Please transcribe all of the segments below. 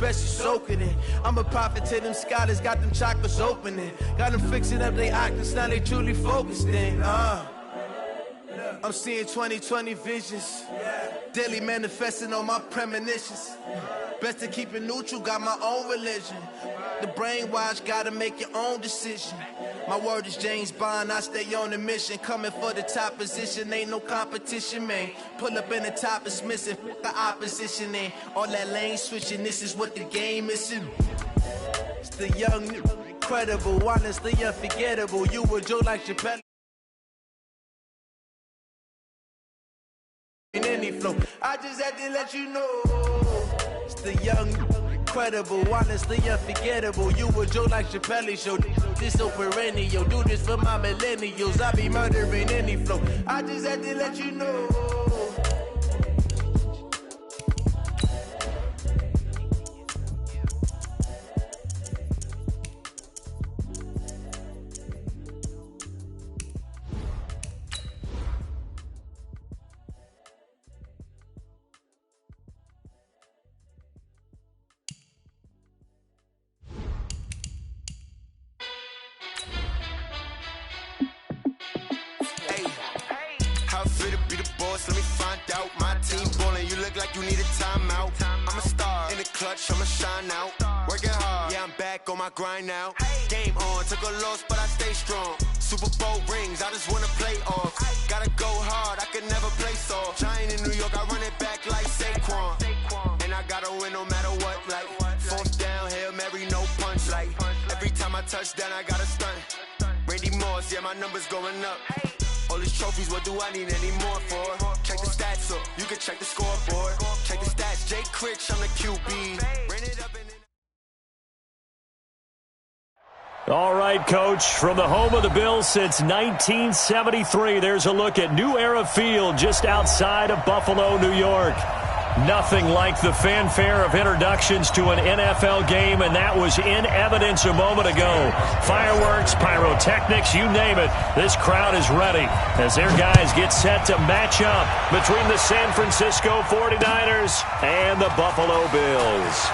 best you soak it in. I'm a prophet to them scholars, got them chakras opening. Got them fixing up their octaves, now they truly focused in. I'm seeing 2020 visions. Daily manifesting on my premonitions. Best to keep it neutral, got my own religion. The brainwash, gotta make your own decision. My word is James Bond, I stay on a mission. Coming for the top position, ain't no competition, man. Pull up in the top, it's missing, the opposition ain't. All that lane switching, this is what the game is. It's the young, incredible, honestly unforgettable. You were Joe like Chappelle. In any flow, I just had to let you know. It's the young, incredible, honestly unforgettable. You were Joe like Chappelle show. This so perennial, do this for my millennials. I be murdering any flow. I just had to let you know. Let me find out. My team ballin', you look like you need a timeout. I'm a star in the clutch, I'ma shine out. Working hard, yeah, I'm back on my grind now. Game on, took a loss, but I stay strong. Super Bowl rings, I just wanna play off. Gotta go hard, I can never play soft. Giant in New York, I run it back like Saquon. And I gotta win no matter what, like fourth down, Hail Mary, no punch. Like every time I touch down, I gotta stunt. Randy Moss, yeah, my numbers going up. All these trophies, what do I need any more for? Check the stats up, you can check the scoreboard. Check the stats, Jay Critch, I'm the QB. Ran it up and All right, Coach, from the home of the Bills since 1973, there's a look at New Era Field just outside of Buffalo, New York. Nothing like the fanfare of introductions to an NFL game, and that was in evidence a moment ago. Fireworks, pyrotechnics, you name it. This crowd is ready as their guys get set to match up between the San Francisco 49ers and the Buffalo Bills.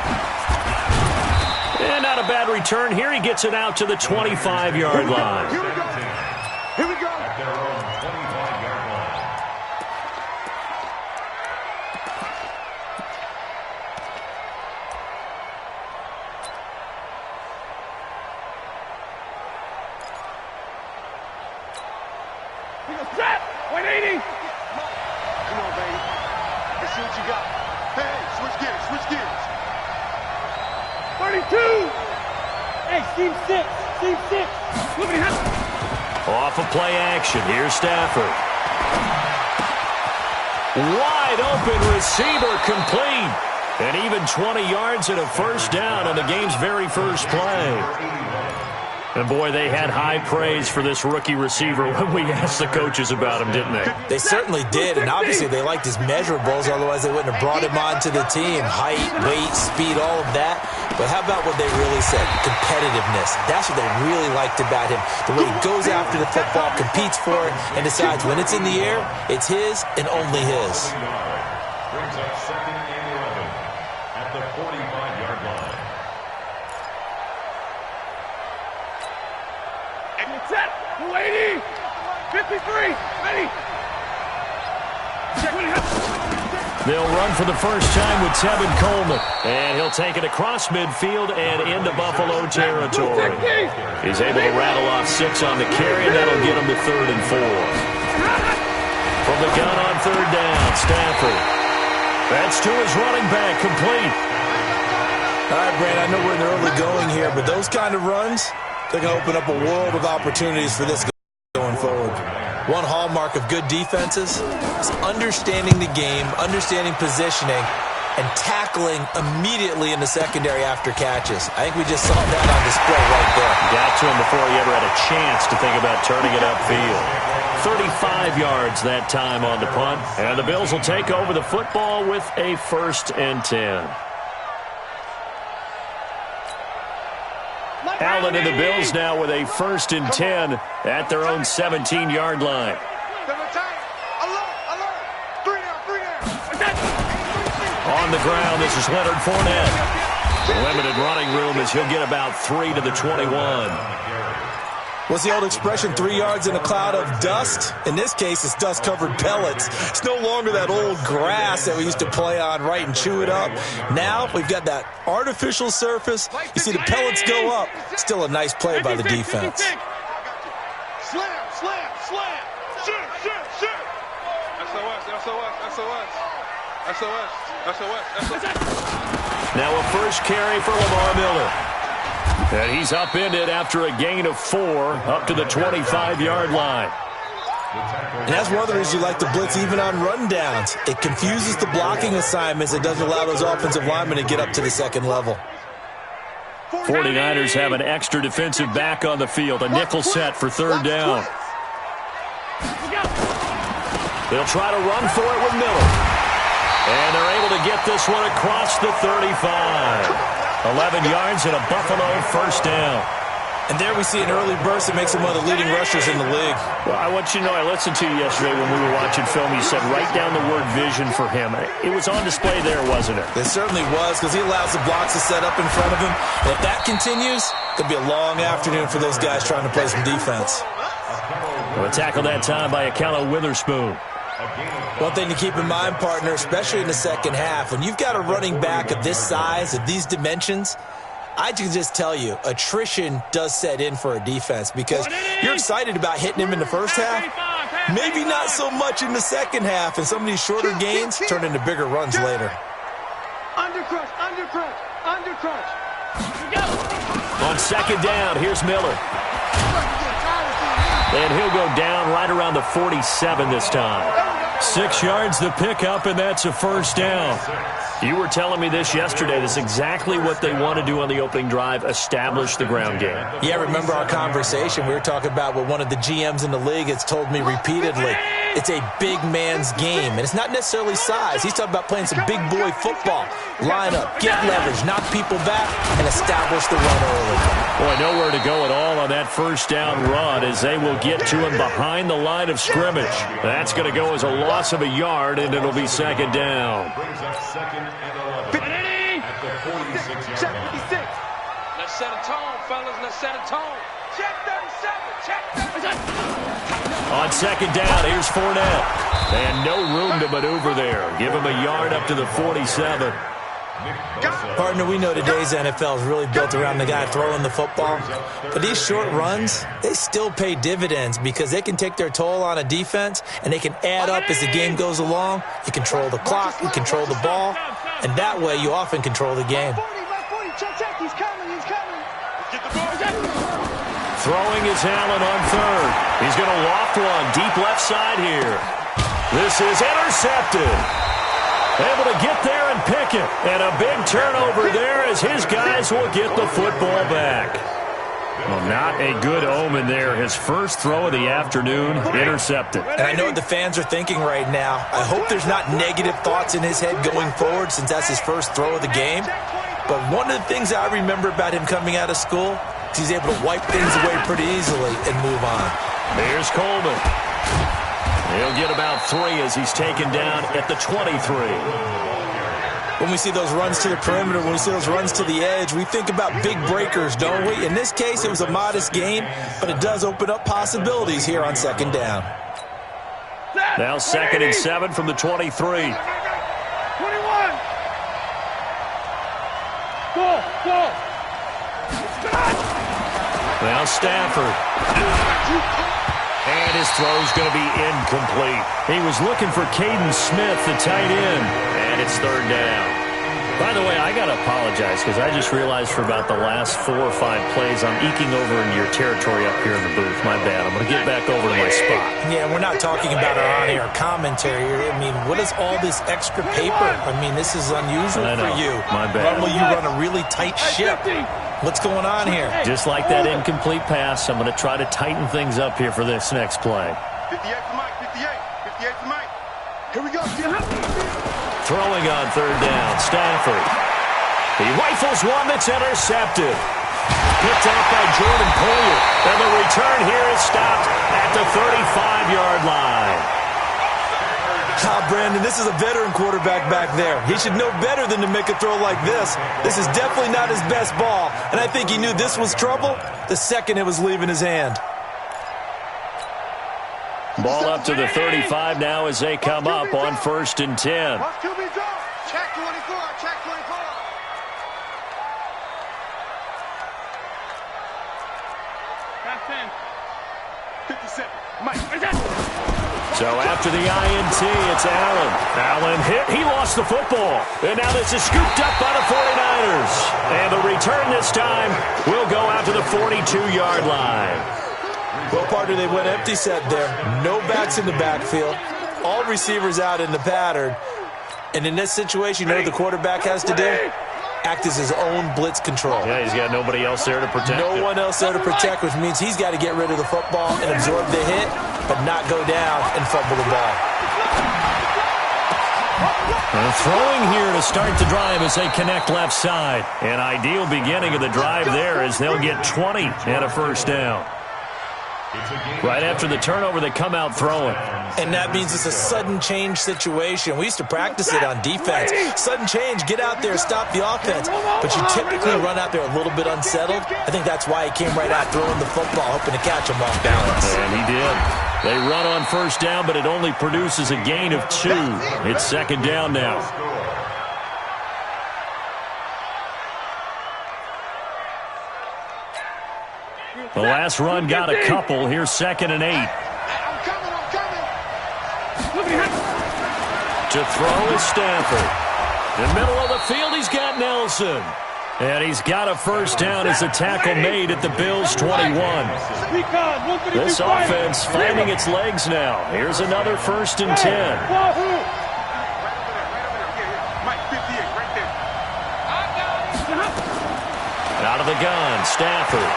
And not a bad return here. He gets it out to the 25-yard line. Here we go. Here we go. He goes, trap! 180! Come on, baby. Let's see what you got. Hey, switch gears, switch gears. 32! Hey, Steve 6, Steve 6. Look at him. Off of play action, here's Stafford. Wide open receiver complete. And even 20 yards and a first down on the game's very first play. And, boy, they had high praise for this rookie receiver when we asked the coaches about him, didn't they? They certainly did, and obviously they liked his measurables, otherwise they wouldn't have brought him onto the team. Height, weight, speed, all of that. But how about what they really said? Competitiveness. That's what they really liked about him. The way he goes after the football, competes for it, and decides when it's in the air, it's his and only his. Brings up second and 11 at the 45-yard line. Set, 280, 53, ready. They'll run for the first time with Tevin Coleman. And he'll take it across midfield and into Buffalo territory. He's able to rattle off 6 on the carry, and that'll get him to 3rd and 4. From the gun on 3rd down, Stafford. That's to his running back, complete. All right, Brand, I know we're in the early going here, but those kind of runs, they're going to open up a world of opportunities for this going forward. One hallmark of good defenses is understanding the game, understanding positioning, and tackling immediately in the secondary after catches. I think we just saw that on display right there. Got to him before he ever had a chance to think about turning it upfield. 35 yards that time on the punt, and the Bills will take over the football with a 1st and 10. Allen and the Bills now with a 1st and 10 at their own 17-yard line. On the ground, this is Leonard Fournette. as he'll get about 3 to the 21. What's the old expression, 3 yards in a cloud of dust? In this case, it's dust-covered pellets. It's no longer that old grass that we used to play on, right, and chew it up. Now we've got that artificial surface. You see the pellets go up. Still a nice play by the defense. Slam, slam, slam. Shoot, shoot, shoot. SOS, SOS, SOS. SOS, SOS, SOS. Now a first carry for Lamar Miller. And he's upended after a gain of 4 up to the 25-yard line. And that's one of the reasons you like to blitz even on rundowns. It confuses the blocking assignments. It doesn't allow those offensive linemen to get up to the second level. 49ers have an extra defensive back on the field. A nickel set for third down. They'll try to run for it with Miller. And they're able to get this one across the 35. 11 yards and a Buffalo first down. And there we see an early burst that makes him one of the leading rushers in the league. Well, I want you to know, I listened to you yesterday when we were watching film. You said write down the word vision for him. It was on display there, wasn't it? It certainly was, because he allows the blocks to set up in front of him. And if that continues, it'll be a long afternoon for those guys trying to play some defense. Well, a tackle that time by Akello Witherspoon. One thing to keep in mind, partner, especially in the second half, when you've got a running back of this size, of these dimensions, I can just tell you, attrition does set in for a defense because you're excited about hitting him in the first half, maybe not so much in the second half, and some of these shorter gains turn into bigger runs later. Undercrush, undercrush, undercrush. On second down, here's Miller. And he'll go down right around the 47 this time. 6 yards the pickup, and that's a first down. You were telling me this yesterday. This is exactly what they want to do on the opening drive, establish the ground game. Yeah, remember our conversation. We were talking about what one of the GMs in the league has told me repeatedly. It's a big man's game, and it's not necessarily size. He's talking about playing some big boy football. Line up, get leverage, knock people back, and establish the run early. Boy, nowhere to go at all on that first down run as they will get to him behind the line of scrimmage. That's going to go as a loss of a yard, and it'll be second down. Brings up second and 11 at the 46-yard Check line. 56. Let's set a tone, fellas. Let's set a tone. Check 37. Check 37. On second down, here's Fournette. And no room to maneuver there. Give him a yard up to the 47. Partner, we know today's NFL is really built around the guy throwing the football. But these short runs, they still pay dividends because they can take their toll on a defense and they can add up as the game goes along. You control the clock, you control the ball, and that way you often control the game. He's coming. He's coming. Get the ball. Throwing is Allen on third. He's going to loft one deep left side here. This is intercepted. Able to get there and pick it. And a big turnover there as his guys will get the football back. Well, not a good omen there. His first throw of the afternoon, intercepted. And I know what the fans are thinking right now. I hope there's not negative thoughts in his head going forward since that's his first throw of the game. But one of the things I remember about him coming out of school is he's able to wipe things away pretty easily and move on. Here's Coleman. He'll get about 3 as he's taken down at the 23. When we see those runs to the perimeter, when we see those runs to the edge, we think about big breakers, don't we? In this case, it was a modest gain, but it does open up possibilities here on second down. Now second and 7 from the 23. 21. Go. Now Stafford. And his throw's going to be incomplete. He was looking for Caden Smith, the tight end, and it's third down. By the way, I got to apologize because I just realized for about the last 4 or 5 plays I'm eking over into your territory up here in the booth. My bad. I'm going to get back over to my spot. Yeah, we're not talking about our on-air commentary. I mean, what is all this extra paper? I mean, this is unusual for you. My bad. Normally you run a really tight ship. What's going on here? Just like that incomplete pass, I'm going to try to tighten things up here for this next play. 58 to Mike. 58 to Mike. Here we go. Throwing on third down, Stafford. He rifles one that's intercepted. Picked off by Jordan Poyer. And the return here is stopped at the 35-yard line. Brandon, this is a veteran quarterback back there. He should know better than to make a throw like this. This is definitely not his best ball, and I think he knew this was trouble the second it was leaving his hand. Ball up to the 35 now as they come up on 1st and 10. Check 24, check 24. Back 10. 57. Mike, where's that? So after the INT, it's Allen. Allen hit. He lost the football. And now this is scooped up by the 49ers. And the return this time will go out to the 42-yard line. Well, partner, they went empty set there. No backs in the backfield. All receivers out in the pattern. And in this situation, you know what the quarterback has to do? Act as his own blitz control. Yeah, he's got nobody else there to protect him. No one else there to protect, which means he's got to get rid of the football and absorb the hit, but not go down and fumble the ball. And throwing here to start the drive as they connect left side. An ideal beginning of the drive there as they'll get 20 and a first down. Right after the turnover, they come out throwing. And that means it's a sudden change situation. We used to practice it on defense. Sudden change, get out there, stop the offense. But you typically run out there a little bit unsettled. I think that's why he came right out throwing the football, hoping to catch him off balance. And he did. They run on first down, but it only produces a gain of 2. It's second down now. The last run got a couple. Here's 2nd and 8. I'm coming. To throw is Stafford. In the middle of the field, he's got Nelson. And he's got a first down as the tackle made at the Bills' 21. This offense finding its legs now. Here's another 1st and 10. Out of the gun, Stafford.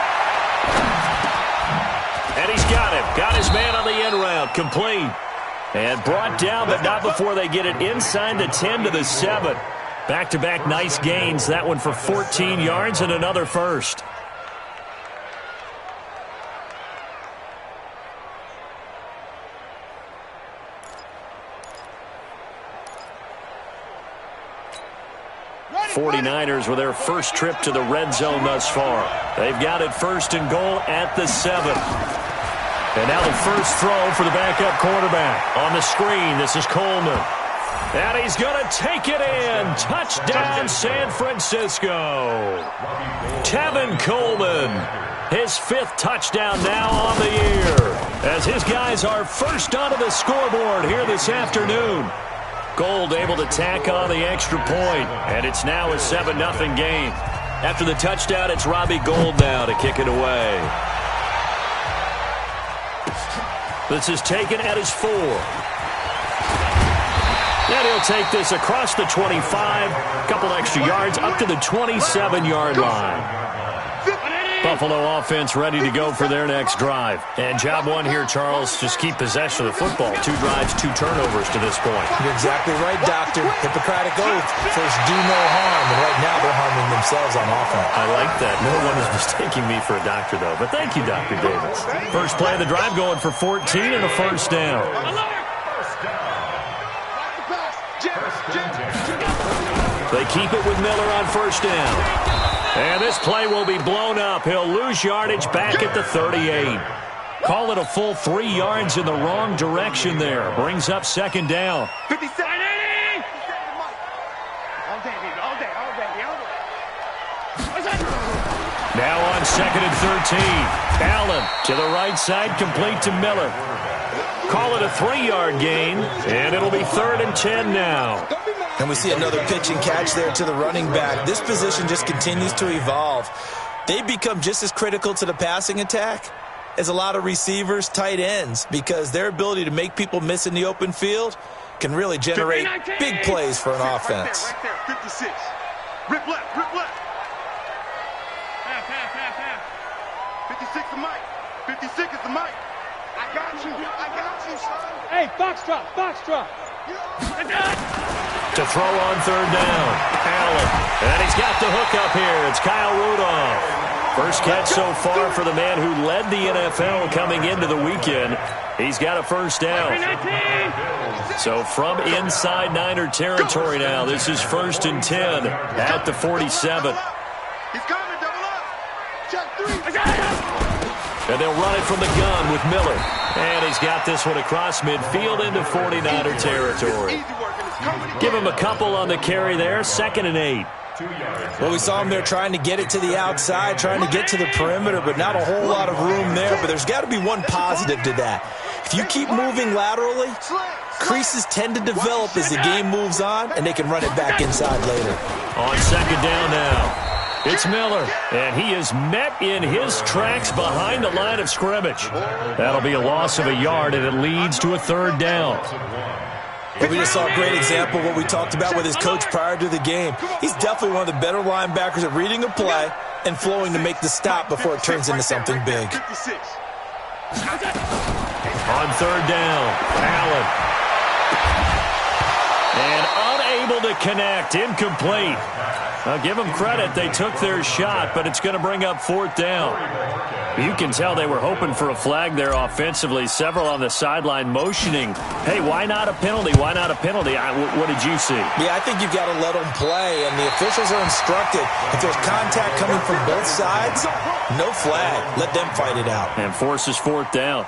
And he's got him. Got his man on the end route. Complete. And brought down, but not before they get it inside the 10 to the 7. Back-to-back nice gains. That one for 14 yards and another first. '49ers with their first trip to the red zone thus far. They've got it 1st and goal at the 7. And now the first throw for the backup quarterback. On the screen, this is Coleman. And he's going to take it in. Touchdown, San Francisco. Tevin Coleman, his 5th touchdown now on the year. As his guys are first onto the scoreboard here this afternoon. Gold able to tack on the extra point. And it's now a 7-0 game. After the touchdown, it's Robbie Gould now to kick it away. This is taken at his 4. And he'll take this across the 25. A couple extra yards up to the 27-yard line. Buffalo offense ready to go for their next drive. And job one here, Charles, just keep possession of the football. 2 drives, 2 turnovers to this point. You're exactly right, Doctor. Hippocratic oath. First, do no harm. And right now, they're harming themselves on offense. I like that. No one is mistaking me for a doctor, though. But thank you, Dr. Davis. First play of the drive going for 14 and a first down. They keep it with Miller on first down. And this play will be blown up. He'll lose yardage back at the 38. Call it a full 3 yards in the wrong direction there. Brings up second down. 57. Now on 2nd and 13. Allen to the right side, complete to Miller. Call it a 3-yard gain, and it'll be 3rd and 10 now. And we see another pitch and catch there to the running back. This position just continues to evolve. They become just as critical to the passing attack as a lot of receivers, tight ends, because their ability to make people miss in the open field can really generate big plays for an offense. Right there, 56. Rip left, rip left. Half. 56 is Mike. 56 is the Mike. I got you, son. Hey, Foxtrot. To throw on 3rd down, Allen. And he's got the hook up here. It's Kyle Rudolph. First catch so far for the man who led the NFL coming into the weekend. He's got a first down. So from inside Niner territory now, this is 1st and 10 at the 47. He's coming, double up. Check 3. And they'll run it from the gun with Miller. And he's got this one across midfield into 49er territory. Give him a couple on the carry there, 2nd and 8. Well, we saw him there trying to get it to the outside, trying to get to the perimeter, but not a whole lot of room there. But there's got to be one positive to that. If you keep moving laterally, creases tend to develop as the game moves on, and they can run it back inside later. On 2nd down now. It's Miller, and he is met in his tracks behind the line of scrimmage. That'll be a loss of a yard, and it leads to a 3rd down. Well, we just saw a great example of what we talked about with his coach prior to the game. He's definitely one of the better linebackers at reading a play and flowing to make the stop before it turns into something big. On 3rd down, Allen. And unable to connect, incomplete. Now, give them credit. They took their shot, but it's going to bring up 4th down. You can tell they were hoping for a flag there offensively. Several on the sideline motioning, hey, why not a penalty? Why not a penalty? What did you see? Yeah, I think you've got to let them play, and the officials are instructed. If there's contact coming from both sides, no flag. Let them fight it out. And forces 4th down.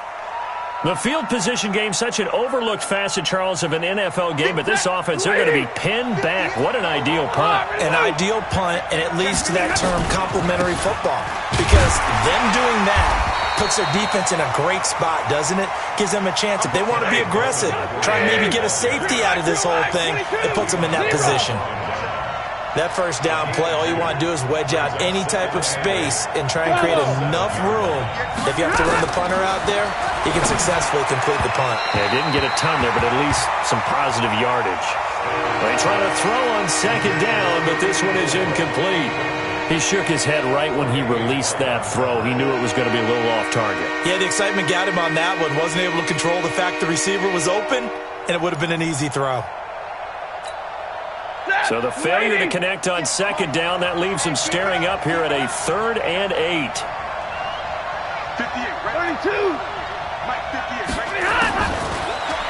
The field position game, such an overlooked facet, Charles, of an NFL game, but this offense, they're going to be pinned back. What an ideal punt. An ideal punt, and it leads to that term complementary football, because them doing that puts their defense in a great spot, doesn't it? Gives them a chance. If they want to be aggressive, try and maybe get a safety out of this whole thing, it puts them in that position. That first down play, all you want to do is wedge out any type of space and try and create enough room. If you have to run the punter out there, he can successfully complete the punt. Yeah, didn't get a ton there, but at least some positive yardage. They try to throw on 2nd down, but this one is incomplete. He shook his head right when he released that throw. He knew it was going to be a little off target. Yeah, the excitement got him on that one. Wasn't able to control the fact the receiver was open, and it would have been an easy throw. So the failure to connect on 2nd down, that leaves him staring up here at a 3rd and 8. 58, right? 32. Mike, 58, right?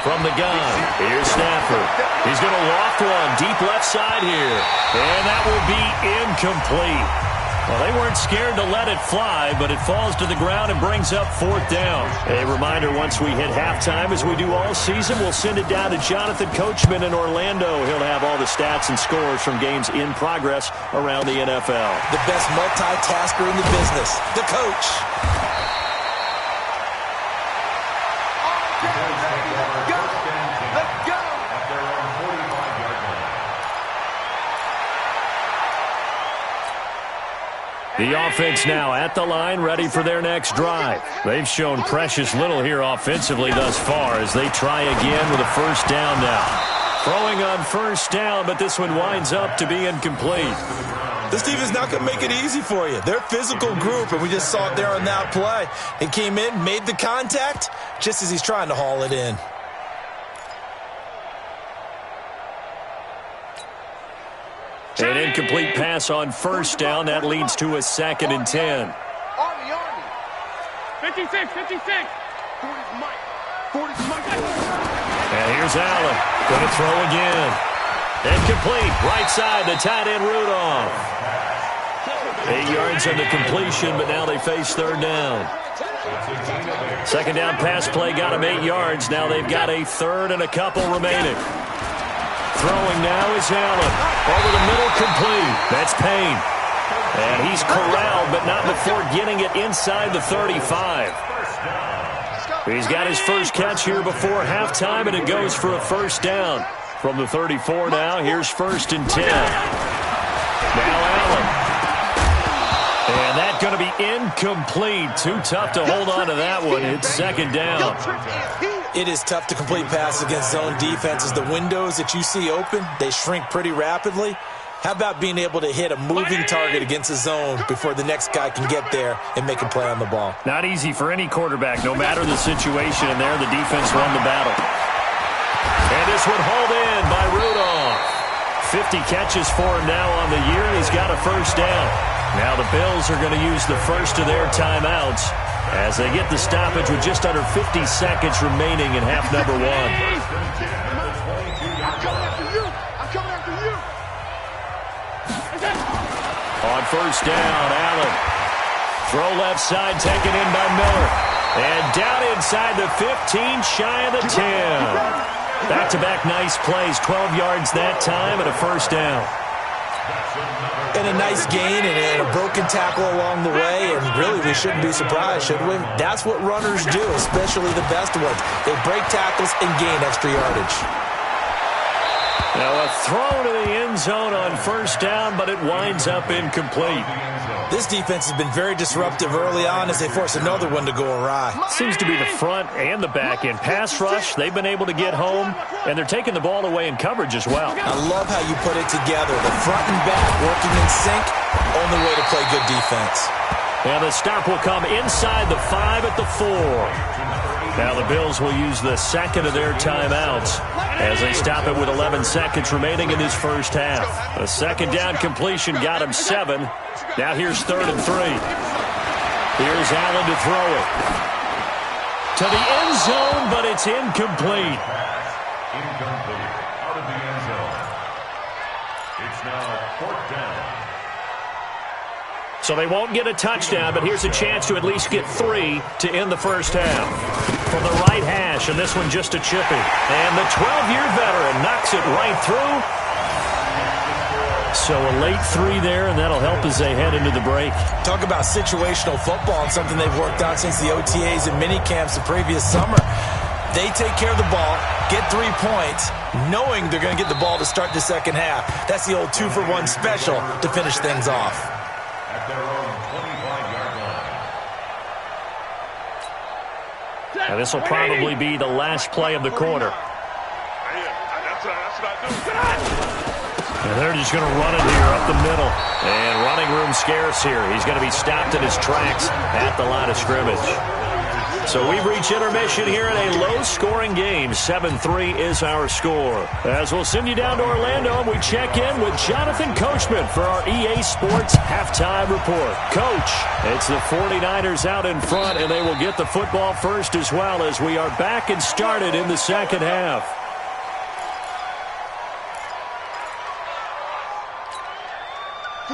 From the gun, here's Stafford. He's going to loft one deep left side here. And that will be incomplete. Well, they weren't scared to let it fly, but it falls to the ground and brings up 4th down. A reminder, once we hit halftime, as we do all season, we'll send it down to Jonathan Coachman in Orlando. He'll have all the stats and scores from games in progress around the NFL. The best multitasker in the business, the coach. Let's go. The offense now at the line, ready for their next drive. They've shown precious little here offensively thus far as they try again with a first down now. Throwing on first down, but this one winds up to be incomplete. This defense not going to make it easy for you. They're a physical group, and we just saw it there on that play. It came in, made the contact, just as he's trying to haul it in. An incomplete pass on first down. That leads to a 2nd and 10. 56, 56. 40's Mike. 40's Mike. And here's Allen. Going to throw again. Incomplete. Right side to tight end Rudolph. 8 yards on the completion, but now they face 3rd down. 2nd down pass play got him 8 yards. Now they've got a 3rd and a couple remaining. Throwing now is Allen. Over the middle, complete. That's Payne. And he's corralled, but not before getting it inside the 35. He's got his first catch here before halftime, and it goes for a first down. From the 34 now, here's 1st and 10. Now Allen. And that's going to be incomplete. Too tough to hold on to that one. It's 2nd down. It is tough to complete passes against zone defenses. The windows that you see open, they shrink pretty rapidly. How about being able to hit a moving target against a zone before the next guy can get there and make a play on the ball? Not easy for any quarterback, no matter the situation, and there the defense won the battle. And this one hauled in by Rudolph. 50 catches for him now on the year, and he's got a first down. Now the Bills are going to use the first of their timeouts as they get the stoppage with just under 50 seconds remaining in half number one. I'm coming after you. I'm coming after you. On first down, Allen. Throw left side, taken in by Miller. And down inside the 15, shy of the 10. Back-to-back nice plays, 12 yards that time and a first down. And a nice gain and a broken tackle along the way, and really we shouldn't be surprised, should we? That's what runners do, especially the best ones. They break tackles and gain extra yardage. Now a throw to the end zone on first down, but it winds up incomplete. This defense has been very disruptive early on as they force another one to go awry. Seems to be the front and the back end. Pass rush, they've been able to get home, and they're taking the ball away in coverage as well. I love how you put it together. The front and back working in sync, only way to play good defense. And the stop will come inside the 5 at the 4. Now the Bills will use the second of their timeouts as they stop it with 11 seconds remaining in this first half. The second down completion got him 7. Now here's 3rd and 3. Here's Allen to throw it. To the end zone, but it's incomplete. Incomplete. Out of the end zone. It's now 4th down. So they won't get a touchdown, but here's a chance to at least get 3 to end the first half. From the right hash, and this one just a chippy. And the 12-year veteran knocks it right through. So a late 3 there, and that'll help as they head into the break. Talk about situational football and something they've worked on since the OTAs and mini camps the previous summer. They take care of the ball, get 3 points, knowing they're going to get the ball to start the second half. That's the old 2-for-1 special to finish things off. At their own 25-yard line. Now this will probably be the last play of the quarter. That's what I do. And they're just going to run it here up the middle. And running room scarce here. He's going to be stopped in his tracks at the line of scrimmage. So we've reached intermission here in a low-scoring game. 7-3 is our score. As we'll send you down to Orlando, and we check in with Jonathan Coachman for our EA Sports Halftime Report. Coach, it's the 49ers out in front, and they will get the football first as well as we are back and started in the second half.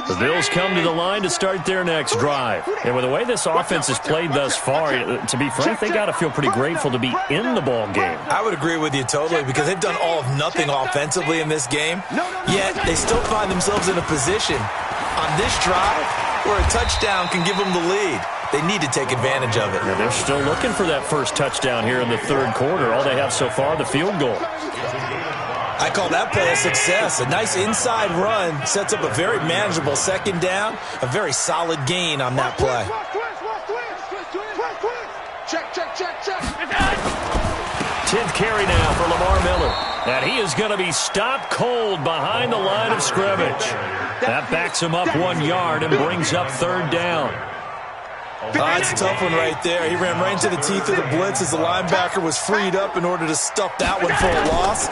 The Bills come to the line to start their next drive. And with the way this offense has played thus far, to be frank, they got to feel pretty grateful to be in the ball game. I would agree with you totally because they've done all of nothing offensively in this game, yet they still find themselves in a position on this drive where a touchdown can give them the lead. They need to take advantage of it. Yeah, they're still looking for that first touchdown here in the third quarter. All they have so far, the field goal. I call that play a success. A nice inside run sets up a very manageable second down, a very solid gain on that play. Check. 10th carry now for Lamar Miller. And he is going to be stopped cold behind the line of scrimmage. That backs him up 1 yard and brings up third down. It's a tough one right there. He ran right into the teeth of the blitz as the linebacker was freed up in order to stuff that one for a loss.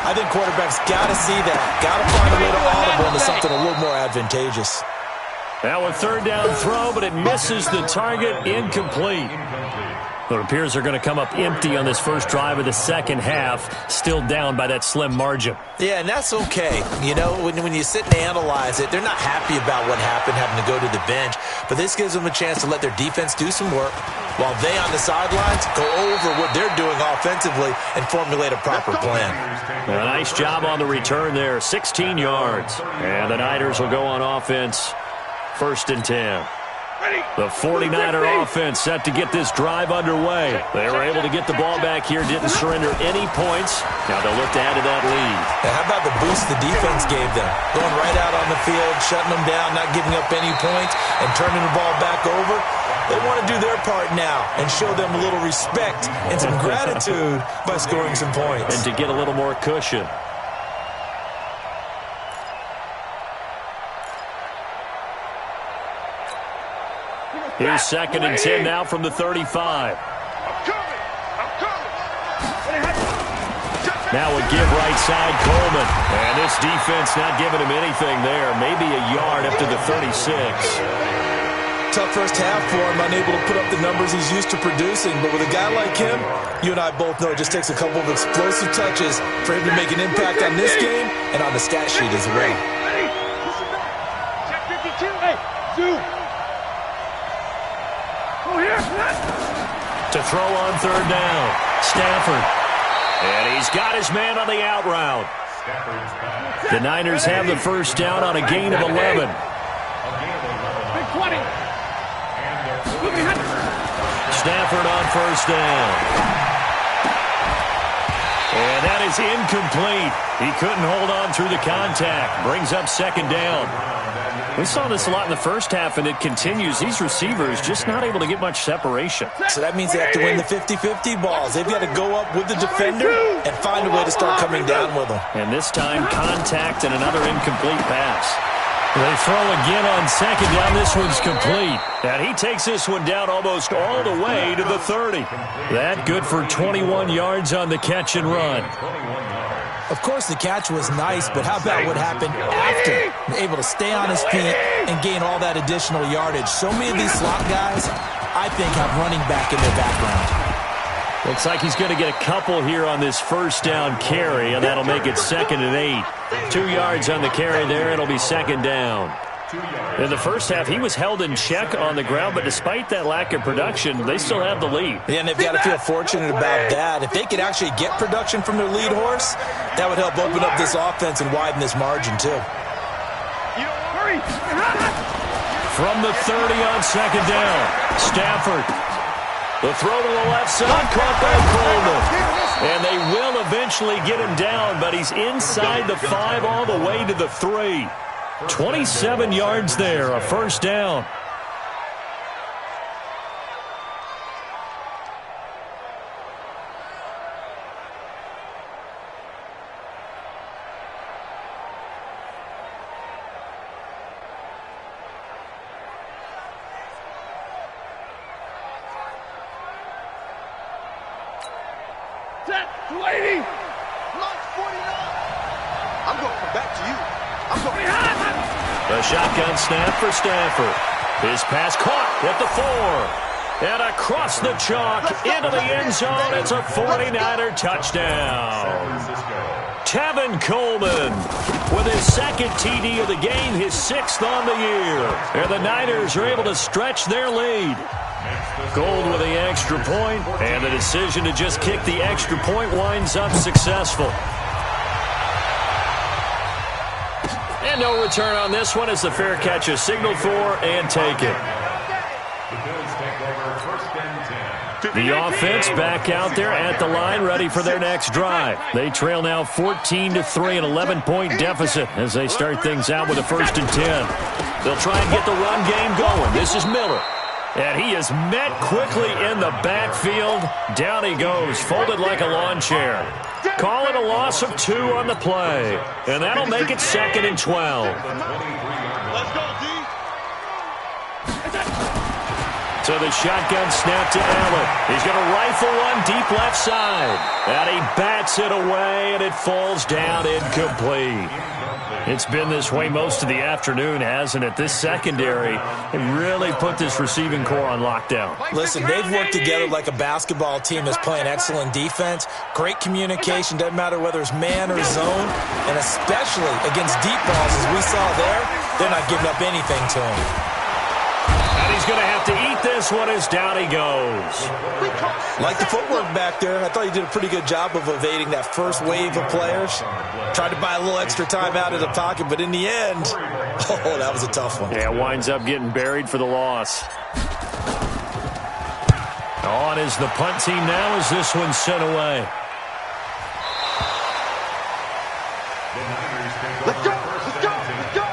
I think quarterbacks got to see that. Got to find a way to audible into something a little more advantageous. Now a third down throw, but it misses the target. Incomplete. It appears they're going to come up empty on this first drive of the second half, still down by that slim margin. Yeah, and that's okay. You know, when you sit and analyze it, they're not happy about what happened, having to go to the bench. But this gives them a chance to let their defense do some work while they on the sidelines go over what they're doing offensively and formulate a proper plan. A nice job on the return there, 16 yards. And the Niners will go on offense, 1st and 10. The 49er offense set to get this drive underway. They were able to get the ball back here, didn't surrender any points. Now they'll look to add to that lead. Now how about the boost the defense gave them? Going right out on the field, shutting them down, not giving up any points, and turning the ball back over. They want to do their part now and show them a little respect and some gratitude by scoring some points. And to get a little more cushion. Here's 2nd and 10 now from the 35. I'm coming. Now a give right side, Coleman. And this defense not giving him anything there. Maybe a yard up to the 36. Tough first half for him, unable to put up the numbers he's used to producing. But with a guy like him, you and I both know it just takes a couple of explosive touches for him to make an impact on this game and on the stat sheet as well. Check 52. Hey, Zoo. Oh, here. To throw on third down, Stafford. And he's got his man on the out route. The Niners have the first down on a gain of 11. Big 20. Stafford on first down. And that is incomplete. He couldn't hold on through the contact. Brings up second down. We saw this a lot in the first half, and it continues. These receivers just not able to get much separation. So that means they have to win the 50-50 balls. They've got to go up with the defender and find a way to start coming down with them. And this time, contact and another incomplete pass. They throw again on second down. This one's complete. And he takes this one down almost all the way to the 30. That good for 21 yards on the catch and run. Of course, the catch was nice, but how about what happened after? Able to stay on his feet and gain all that additional yardage. So many of these slot guys, I think, have running back in their background. Looks like he's going to get a couple here on this first down carry, and that'll make it 2nd and 8. 2 yards on the carry there. It'll be second down. In the first half, he was held in check on the ground, but despite that lack of production, they still have the lead. Yeah, and they've got to feel fortunate about that. If they could actually get production from their lead horse, that would help open up this offense and widen this margin, too. From the 30 on second down, Stafford. The throw to the left side, caught by Coleman. And they will eventually get him down, but he's inside the 5 all the way to the 3. 27 yards there, a first down. Set 280. Launch 49. I'm going to come back to you. I'm going to... The shotgun snap for Stafford. His pass caught at the 4. And across the chalk into the end zone. It's a 49er touchdown. Tevin Coleman with his second TD of the game, his 6th on the year. And the Niners are able to stretch their lead. Gold with the extra point, and the decision to just kick the extra point winds up successful. And no return on this one as the fair catch is signaled for and taken. The offense back out there at the line, ready for their next drive. They trail now 14-3, an 11-point deficit as they start things out with a 1st and 10. They'll try and get the run game going. This is Miller. And he is met quickly in the backfield. Down he goes, folded like a lawn chair. Call it a loss of 2 on the play. And that'll make it 2nd and 12. Let's go, D. So the shotgun snap to Allen. He's going to rifle one deep left side. And he bats it away, and it falls down incomplete. It's been this way most of the afternoon, hasn't it? This secondary, it really put this receiving core on lockdown. Listen, they've worked together like a basketball team that's playing excellent defense. Great communication, doesn't matter whether it's man or zone. And especially against deep balls, as we saw there, they're not giving up anything to him. And he's going to have to eat this one as down he goes. Like the footwork back there, I thought he did a pretty good job of evading that first wave of players. Tried to buy a little extra time out of the pocket, but in the end, oh, that was a tough one. Yeah, winds up getting buried for the loss. On is the punt team now as this one's sent away. Let's go. Let's go. Let's go.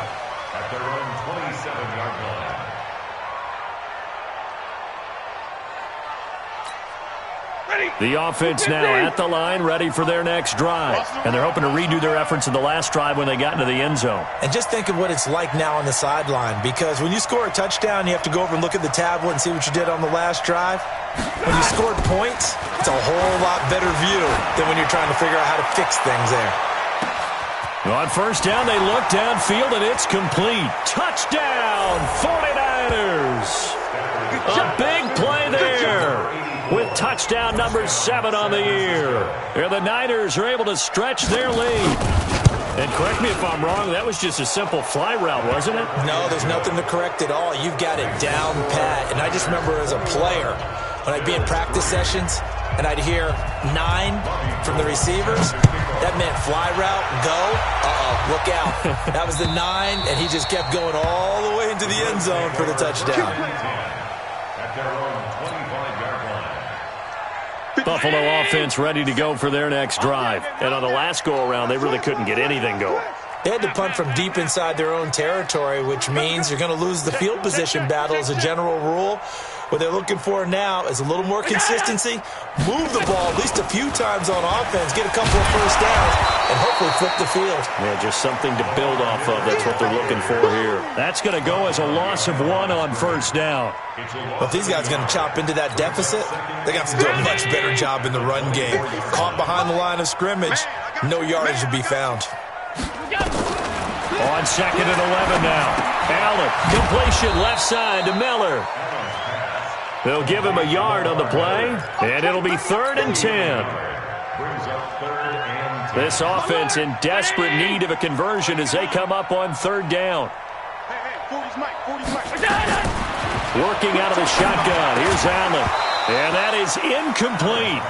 At their own 27-yard line. The offense now at the line, ready for their next drive. And they're hoping to redo their efforts in the last drive when they got into the end zone. And just think of what it's like now on the sideline, because when you score a touchdown, you have to go over and look at the tablet and see what you did on the last drive. When you scored points, it's a whole lot better view than when you're trying to figure out how to fix things there. On first down, they look downfield, and it's complete. Touchdown, 49ers. A big play there with touchdown number 7 on the year. And the Niners are able to stretch their lead. And correct me if I'm wrong, that was just a simple fly route, wasn't it? No, there's nothing to correct at all. You've got it down pat. And I just remember as a player, when I'd be in practice sessions and I'd hear 9 from the receivers, that meant fly route, go, look out. That was the 9, and he just kept going all the way into the end zone for the touchdown. At their own 25-yard line. Buffalo offense ready to go for their next drive. And on the last go-around, they really couldn't get anything going. They had to punt from deep inside their own territory, which means you're going to lose the field position battle as a general rule. What they're looking for now is a little more consistency, move the ball at least a few times on offense, get a couple of first downs, and hopefully flip the field. Yeah, just something to build off of. That's what they're looking for here. That's going to go as a loss of 1 on first down. Well, if these guys are going to chop into that deficit, they're going to have to do a much better job in the run game. Caught behind the line of scrimmage, no yardage to be found. On second and 11 now. Allen, completion left side to Miller. They'll give him a yard on the play, and it'll be 3rd and 10. This offense in desperate need of a conversion as they come up on 3rd down. Working out of the shotgun. Here's Allen, and that is incomplete.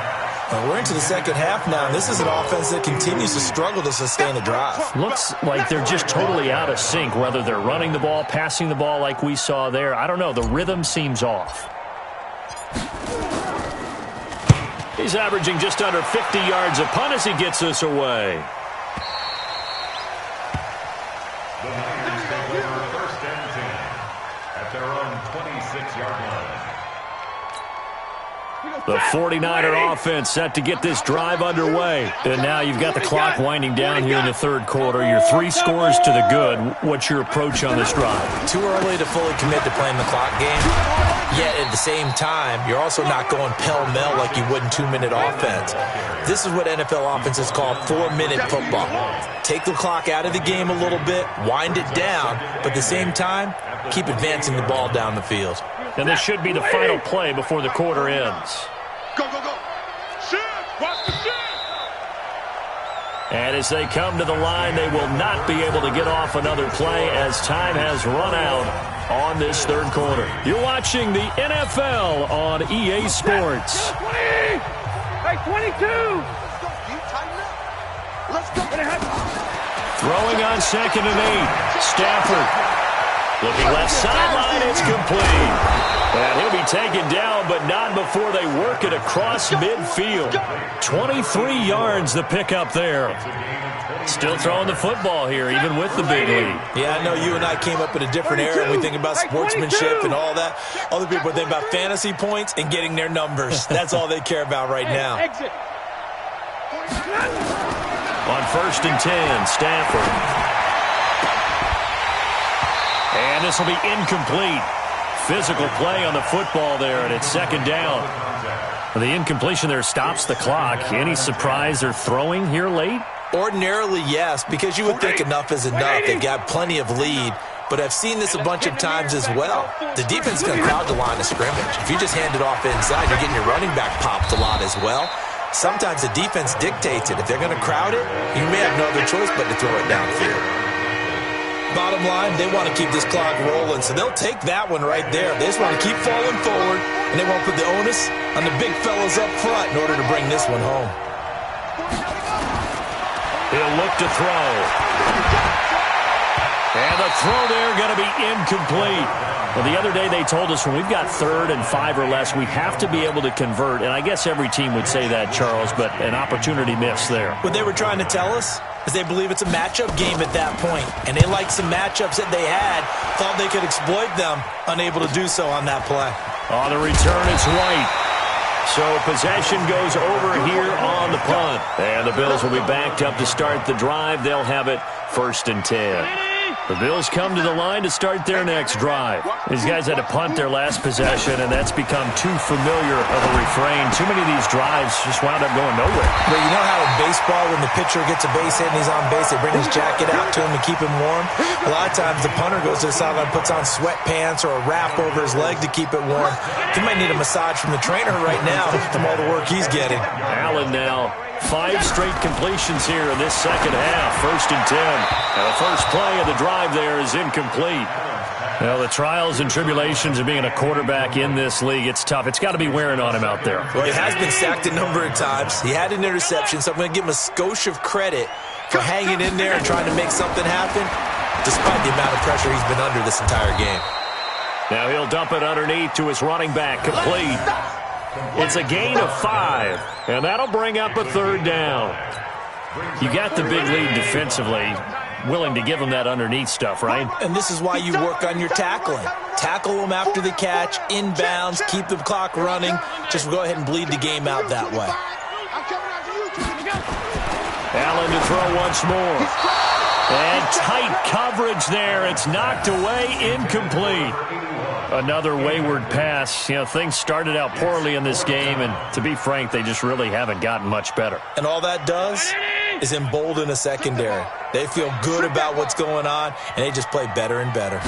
We're into the second half now, and this is an offense that continues to struggle to sustain a drive. Looks like they're just totally out of sync, whether they're running the ball, passing the ball like we saw there. I don't know. The rhythm seems off. He's averaging just under 50 yards a punt as he gets us away. The Niners take over 1st and 10 at their own 26-yard line. The 49er offense set to get this drive underway. And now you've got the clock winding down here in the 3rd quarter. You're 3 scores to the good. What's your approach on this drive? Too early to fully commit to playing the clock game. Yet at the same time, you're also not going pell-mell like you would in 2-minute offense. This is what NFL offenses call 4-minute football. Take the clock out of the game a little bit, wind it down, but at the same time, keep advancing the ball down the field. And this should be the final play before the quarter ends. Go, go, go. Shoot. Watch the shoot. And as they come to the line, they will not be able to get off another play as time has run out on this 3rd quarter. You're watching the NFL on EA Sports. 20. Hey, 22. Let's go. Throwing on 2nd and 8. Stafford. Looking left sideline, it's complete. And he'll be taken down, but not before they work it across midfield. 23 yards the pickup there. Still throwing the football here, even with the big lead. Yeah, I know you and I came up in a different era, and we think about sportsmanship and all that. Other people think about fantasy points and getting their numbers. That's all they care about right now. On 1st and 10, Stafford. And this will be incomplete. Physical play on the football there, and it's 2nd down. The incompletion there stops the clock. Any surprise they're throwing here late? Ordinarily, yes, because you would think enough is enough. They've got plenty of lead, but I've seen this a bunch of times as well. The defense is going to crowd the line of scrimmage. If you just hand it off inside, you're getting your running back popped a lot as well. Sometimes the defense dictates it. If they're going to crowd it, you may have no other choice but to throw it downfield. Bottom line, they want to keep this clock rolling, so they'll take that one right there. They just want to keep falling forward, and they won't put the onus on the big fellas up front in order to bring this one home. He'll look to throw. And the throw there going to be incomplete. Well, the other day they told us when we've got 3rd and 5 or less, we have to be able to convert. And I guess every team would say that, Charles, but an opportunity missed there. What they were trying to tell us is they believe it's a matchup game at that point. And they liked some matchups that they had, thought they could exploit them, unable to do so on that play. On the return, it's White. So possession goes over here on the punt. And the Bills will be backed up to start the drive. They'll have it 1st and 10. The Bills come to the line to start their next drive. These guys had to punt their last possession, and that's become too familiar of a refrain. Too many of these drives just wound up going nowhere. But you know how in baseball, when the pitcher gets a base hit and he's on base, they bring his jacket out to him to keep him warm? A lot of times the punter goes to the sideline, puts on sweatpants or a wrap over his leg to keep it warm. He might need a massage from the trainer right now from all the work he's getting. Allen now 5 straight completions here in this second half. 1st and 10. And the first play of the drive there is incomplete. Well, the trials and tribulations of being a quarterback in this league, it's tough. It's got to be wearing on him out there. Well, he has been sacked a number of times. He had an interception, so I'm going to give him a skosh of credit for hanging in there and trying to make something happen, despite the amount of pressure he's been under this entire game. Now he'll dump it underneath to his running back, complete. It's a gain of 5, and that'll bring up a 3rd down. You got the big lead defensively, willing to give them that underneath stuff, right? And this is why you work on your tackling. Tackle them after the catch, inbounds, keep the clock running. Just go ahead and bleed the game out that way. Allen to throw once more. And tight coverage there. It's knocked away, incomplete. Another wayward pass. You know, things started out poorly in this game, and to be frank, they just really haven't gotten much better. And all that does is embolden a secondary. They feel good about what's going on, and they just play better and better.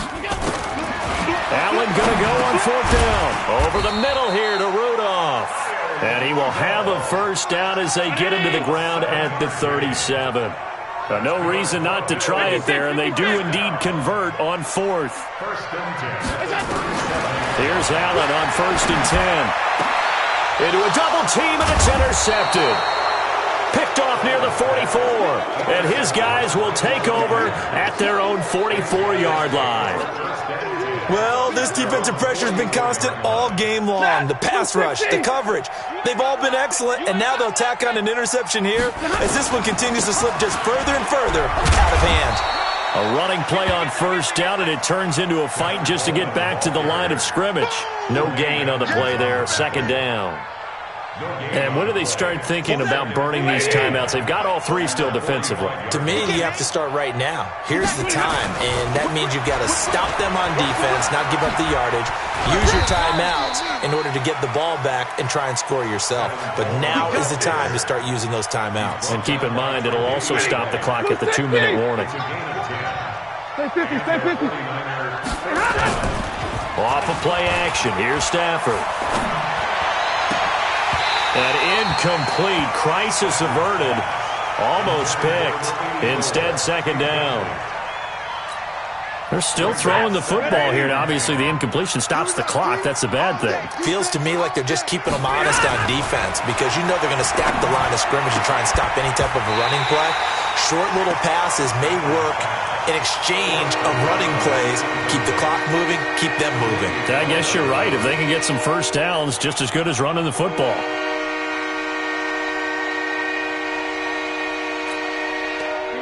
Allen going to go on 4th down. Over the middle here to Rudolph. And he will have a 1st down as they get him to the ground at the 37. No reason not to try it there, and they do indeed convert on 4th. Here's Allen on 1st and 10. Into a double team, and it's intercepted. Picked off near the 44, and his guys will take over at their own 44-yard line. Well, this defensive pressure has been constant all game long. The pass rush, the coverage, they've all been excellent, and now they'll tack on an interception here as this one continues to slip just further and further out of hand. A running play on 1st down, and it turns into a fight just to get back to the line of scrimmage. No gain on the play there, 2nd down. And when do they start thinking about burning these timeouts? They've got all 3 still defensively. To me, you have to start right now. Here's the time, and that means you've got to stop them on defense, not give up the yardage, use your timeouts in order to get the ball back and try and score yourself. But now is the time to start using those timeouts. And keep in mind, it'll also stop the clock at the 2-minute warning. Off of play action, here's Stafford. An incomplete, crisis averted, almost picked. Instead, 2nd down. They're still throwing the football here, and obviously the incompletion stops the clock. That's a bad thing. Feels to me like they're just keeping them honest on defense because you know they're going to stack the line of scrimmage and try and stop any type of a running play. Short little passes may work in exchange of running plays. Keep the clock moving, keep them moving. I guess you're right. If they can get some 1st downs, just as good as running the football.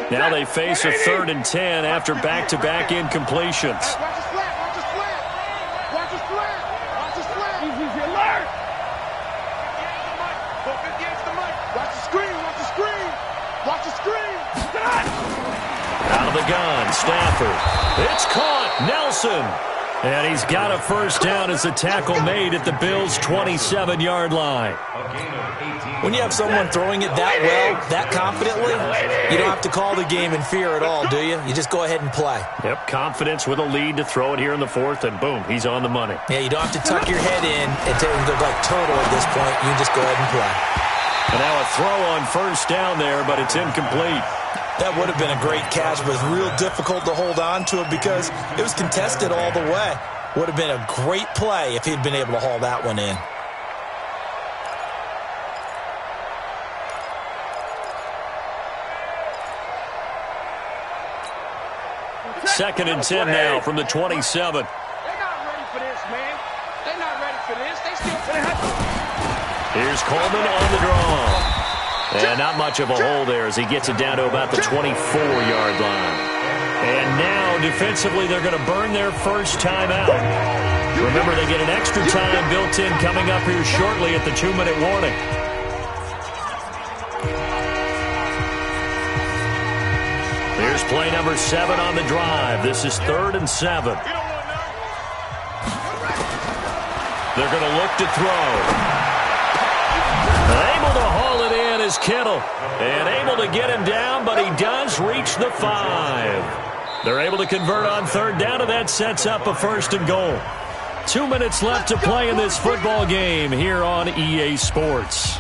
Now they face a 3rd and 10 after back-to-back incompletions. Watch the slant, watch the slant. Watch the slant, watch the slant. Easy alert. Watch the screen, watch the screen. Watch the screen. Out of the gun, Stafford. It's caught, Nelson. And he's got a 1st down as the tackle made at the Bills' 27-yard line. When you have someone throwing it that well, that confidently, you don't have to call the game in fear at all, do you? You just go ahead and play. Yep, confidence with a lead to throw it here in the 4th, and boom, he's on the money. Yeah, you don't have to tuck your head in and go like turtle at this point. You just go ahead and play. And now a throw on 1st down there, but it's incomplete. That would have been a great catch, but it was real difficult to hold on to it because it was contested all the way. Would have been a great play if he'd been able to haul that one in. Second and 10 now from the 27. They're not ready for this, man. They're not ready for this. They still play. Here's Coleman on the draw. And not much of a hole there as he gets it down to about the 24-yard line. And now, defensively, they're going to burn their 1st time out. Remember, they get an extra time built in coming up here shortly at the 2-minute warning. Here's play number 7 on the drive. This is 3rd and 7. They're going to look to throw. Able to haul it in is Kittle. And able to get him down, but he does reach the 5. They're able to convert on 3rd down, and that sets up a 1st and goal. 2 minutes left to play in this football game here on EA Sports.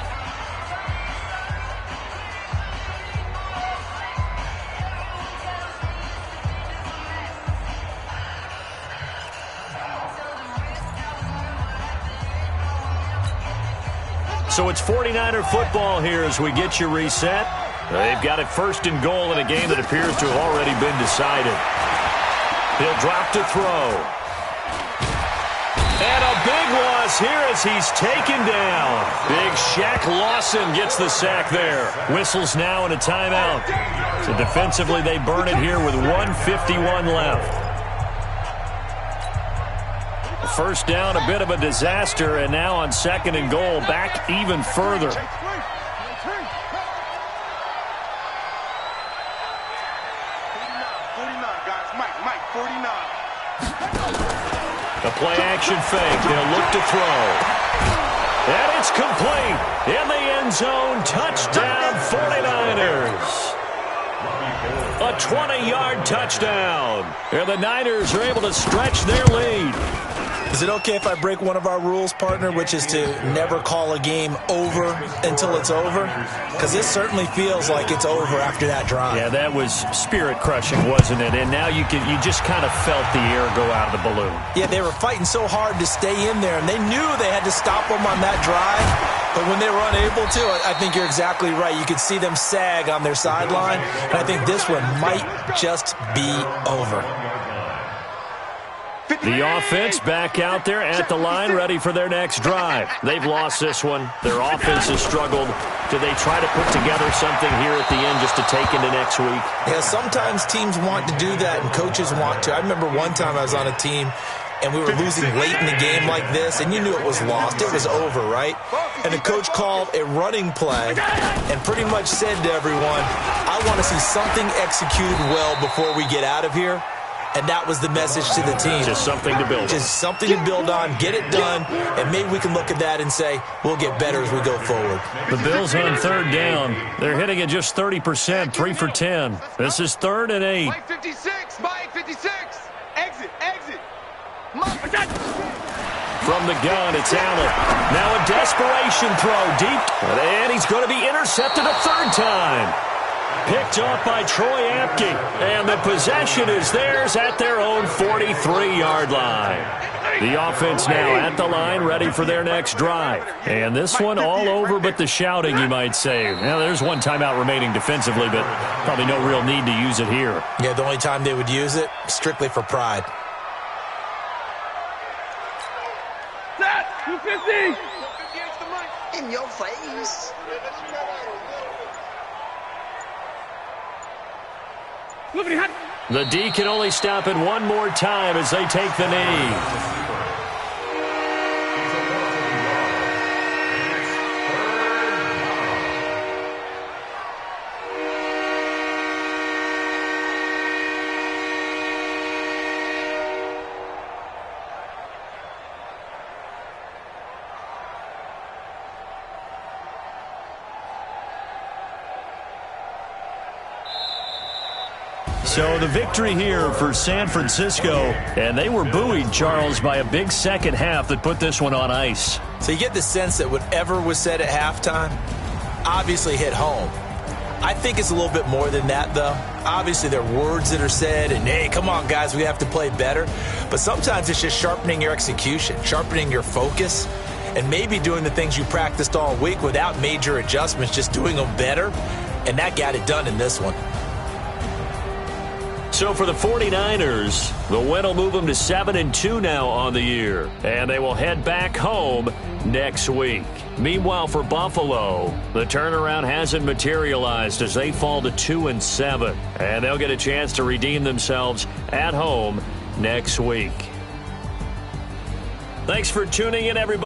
So it's 49er football here as we get you reset. They've got it 1st and goal in a game that appears to have already been decided. He'll drop to throw. And a big loss here as he's taken down. Big Shaq Lawson gets the sack there. Whistles now and a timeout. So defensively they burn it here with 1:51 left. First down, a bit of a disaster, and now on 2nd and goal, back even further. 49, guys. Mike, 49. A play-action fake. They'll look to throw. And it's complete. In the end zone, touchdown 49ers. A 20-yard touchdown. And the Niners are able to stretch their lead. Is it okay if I break one of our rules, partner, which is to never call a game over until it's over? Because this certainly feels like it's over after that drive. Yeah, that was spirit-crushing, wasn't it? And now you just kind of felt the air go out of the balloon. Yeah, they were fighting so hard to stay in there, and they knew they had to stop them on that drive. But when they were unable to, I think you're exactly right. You could see them sag on their sideline, and I think this one might just be over. The offense back out there at the line, ready for their next drive. They've lost this one. Their offense has struggled. Do they try to put together something here at the end just to take into next week? Yeah, sometimes teams want to do that, and coaches want to. I remember one time I was on a team, and we were losing late in the game like this, and you knew it was lost. It was over, right? And the coach called a running play and pretty much said to everyone, I want to see something executed well before we get out of here. And that was the message to the team. Just something to build on. Just something to build on, get it done, and maybe we can look at that and say, we'll get better as we go forward. The Bills on 3rd down. They're hitting at just 30%, 3 for 10. This is 3rd and 8. Mike 56, Mike 56. Exit. From the gun, it's Allen. Now a desperation throw deep, and he's going to be intercepted a 3rd time. Picked off by Troy Apke, and the possession is theirs at their own 43-yard line. The offense now at the line, ready for their next drive. And this one all over but the shouting, you might say. Now, there's one timeout remaining defensively, but probably no real need to use it here. Yeah, the only time they would use it, strictly for pride. Set, 250. In your face. The D can only stop it one more time as they take the knee. So the victory here for San Francisco, and they were buoyed, Charles, by a big second half that put this one on ice. So you get the sense that whatever was said at halftime obviously hit home. I think it's a little bit more than that, though. Obviously, there are words that are said, and, hey, come on, guys, we have to play better. But sometimes it's just sharpening your execution, sharpening your focus, and maybe doing the things you practiced all week without major adjustments, just doing them better. And that got it done in this one. So for the 49ers, the win will move them to 7-2 now on the year. And they will head back home next week. Meanwhile, for Buffalo, the turnaround hasn't materialized as they fall to 2-7. And they'll get a chance to redeem themselves at home next week. Thanks for tuning in, everybody.